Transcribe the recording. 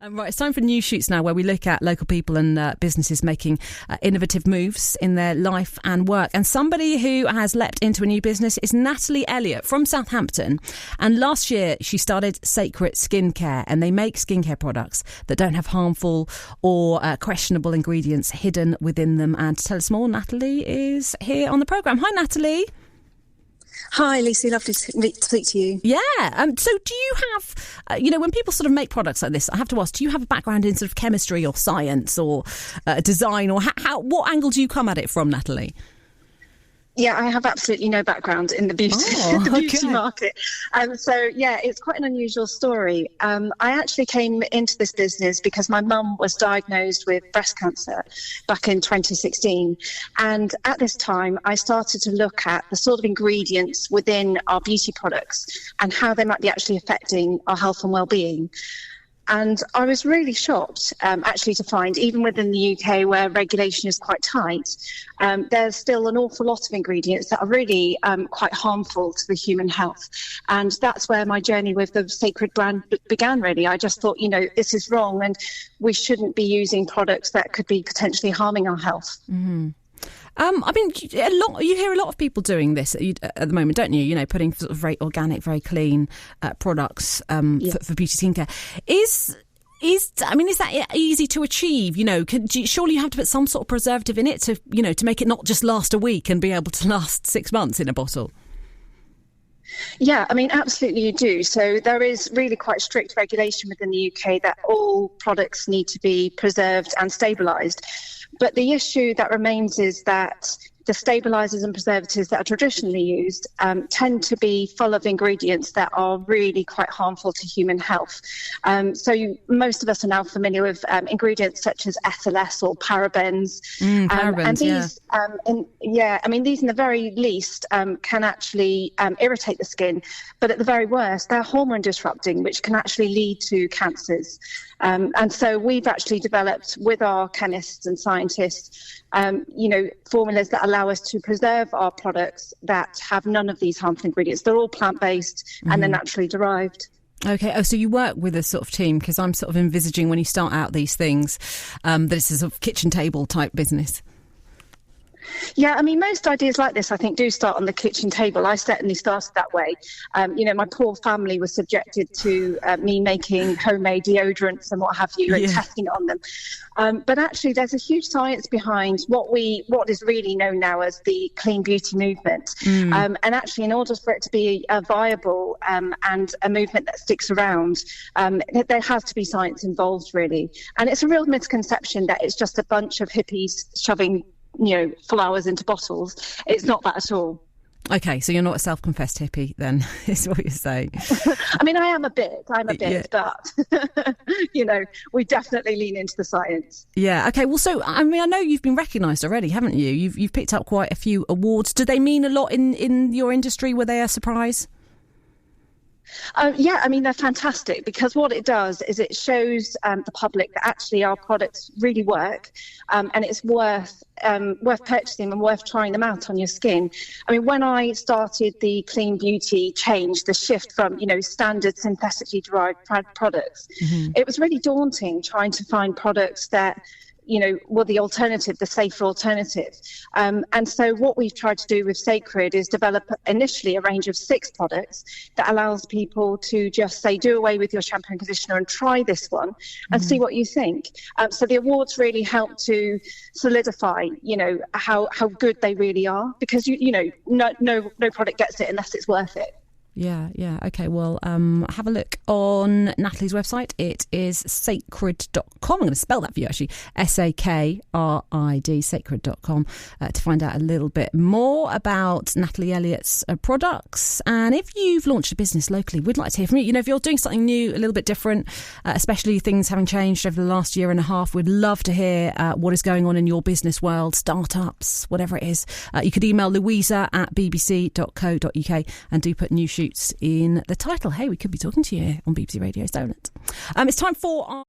Right, it's time for News Shoots now, where we look at local people and businesses making innovative moves in their life and work. And somebody who has leapt into a new business is Natalie Elliott from Southampton. And last year she started Sacred Skincare, and they make skincare products that don't have harmful or questionable ingredients hidden within them. And to tell us more, Natalie is here on the programme. Hi, Natalie. Hi, Lucy. Lovely to speak to you. Yeah. So do you have, when people sort of make products like this, I have to ask, do you have a background in sort of chemistry or science or design, or what angle do you come at it from, Natalie? Yeah, I have absolutely no background in the beauty market. It's quite an unusual story. I actually came into this business because my mum was diagnosed with breast cancer back in 2016. And at this time, I started to look at the sort of ingredients within our beauty products and how they might be actually affecting our health and well-being. And I was really shocked, actually, to find, even within the UK, where regulation is quite tight, there's still an awful lot of ingredients that are really quite harmful to the human health. And that's where my journey with the Sacred brand began, really. I just thought, this is wrong, and we shouldn't be using products that could be potentially harming our health. Mm-hmm. You hear a lot of people doing this at the moment, don't you? Putting sort of very organic, very clean products for beauty skincare. Is that easy to achieve? Surely you have to put some sort of preservative in it to make it not just last a week and be able to last 6 months in a bottle. Yeah, absolutely you do. So there is really quite strict regulation within the UK that all products need to be preserved and stabilised. But the issue that remains is that the stabilisers and preservatives that are traditionally used tend to be full of ingredients that are really quite harmful to human health. Most of us are now familiar with ingredients such as SLS or parabens. And these, these in the very least can actually irritate the skin. But at the very worst, they're hormone disrupting, which can actually lead to cancers. And so we've actually developed with our chemists and scientists, formulas that allow us to preserve our products that have none of these harmful ingredients. They're all plant-based and they're naturally derived. Okay. Oh, so you work with a sort of team, because I'm sort of envisaging when you start out these things, that it's a sort of kitchen table type business. Yeah, most ideas like this, I think, do start on the kitchen table. I certainly started that way. My poor family was subjected to me making homemade deodorants and what have you, and testing it on them. But actually, there's a huge science behind what is really known now as the clean beauty movement. And actually, in order for it to be viable and a movement that sticks around, there has to be science involved, really. And it's a real misconception that it's just a bunch of hippies shoving flowers into bottles. It's not that at all. Okay, so you're not a self-confessed hippie then, is what you're saying. I am a bit, but, we definitely lean into the science. Yeah, okay, well, so, I know you've been recognised already, haven't you? You've picked up quite a few awards. Do they mean a lot in your industry? Were they a surprise? They're fantastic, because what it does is it shows the public that actually our products really work, and it's worth purchasing and worth trying them out on your skin. When I started the clean beauty change, the shift from standard synthetically derived products, it was really daunting trying to find products that were the alternative, the safer alternative. And so what we've tried to do with Sacred is develop initially a range of 6 products that allows people to just say, do away with your shampoo and conditioner and try this one and see what you think. So the awards really help to solidify, how good they really are, because, no product gets it unless it's worth it. Yeah. Okay, well, have a look on Natalie's website. It is sacred.com. I'm going to spell that for you, actually. SAKRID, sacred.com, to find out a little bit more about Natalie Elliott's products. And if you've launched a business locally, we'd like to hear from you. If you're doing something new, a little bit different, especially things having changed over the last year and a half, we'd love to hear what is going on in your business world, startups, whatever it is. You could email louisa@bbc.co.uk and do put New Shoots in the title. Hey, we could be talking to you on BBC Radio Solent. It's time for our